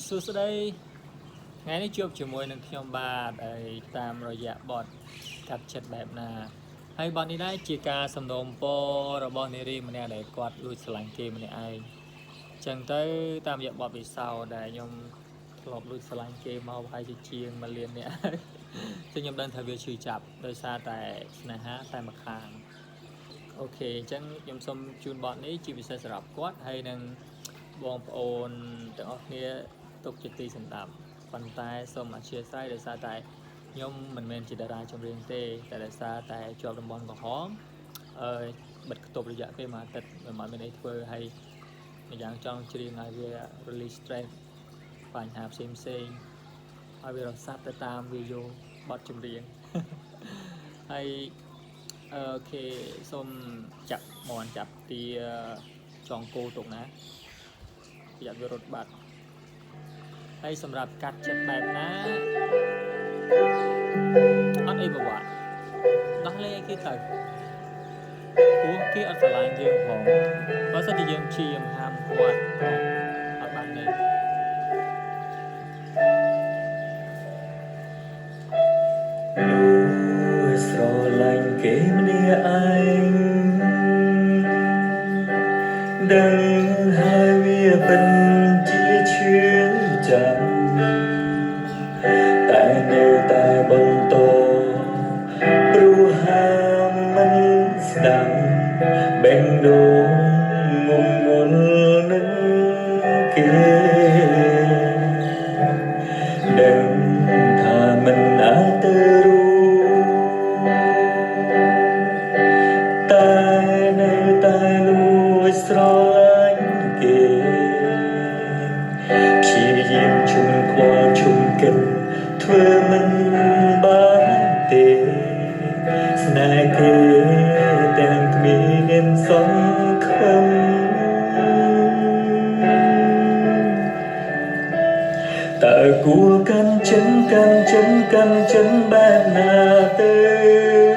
សួស្តីថ្ងៃនេះជួបជាមួយនឹងខ្ញុំបាទហើយតាមរយៈបទកាត់ចិត្តបែបណាហើយបទនេះដែរជាការសំណូមពររបស់នារីម្នាក់ដែលគាត់លួចស្រឡាញ់គេម្នាក់ឯងចឹងទៅតាមរយៈបទពិសោធន៍ដែលខ្ញុំធ្លាប់លួចស្រឡាញ់គេមកប្រហែលជា1 លាននាក់ចឹងខ្ញុំដឹងថាវាឈឺចាប់ដោយសារតែស្នេហាតែម្ខាងអូខេអញ្ចឹងខ្ញុំសូមជូនបទនេះជាពិសេសសម្រាប់គាត់ហើយនឹងបងប្អូនទាំងអស់គ្នាទុកជាទីសម្ដាប់ប៉ុន្តែសូមអធិស្ឋានដោយសារតែខ្ញុំមិនមែនជាតារាចម្រៀងទេតែដោយសារតែជាប់តំបន់កំហំបិទខ្ទប់រយៈពេល1 អាទិត្យមិនមានអីធ្វើហើយម្យ៉ាងចង់ច្រៀងឲ្យវា release stress បញ្ហាផ្សេងឲ្យវារសាត់ទៅតាមវីដេអូបទចម្រៀងហើយអូខេសូមចាប់មន់ចាប់ទីចងគោទុកណាប្រយ័ត្នវារត់បាត់ហើយសម្រាប់កាត់ចិត្តបែបណាអត់អីប្រវត្តិដោះលែងឲ្យគេទៅព្រោះគេអត់ស្រឡាញ់យើងផងបើសិនជាយើងព្យាយាមហាមគាត់អត់បានទេស្រឡាញ់គេម្នាក់ឯងដឹងហើយវាមិនជាឈឺចាំតែនៅតែបន្តព្រោះហាមមិនស្ដាប់បេះដូងងំងល់នឹងគេដឹងថាមិនអាចទៅតែនៅតែលួចស្រឡាញ់គេព្យាយាមជុំខ្វល់ជុំកិនធ្វើមិនបានទេស្នេហ៍គេទាំងគ្មានសង្ឃឹមតើគួរកាន់ចិនបែបណាទៅ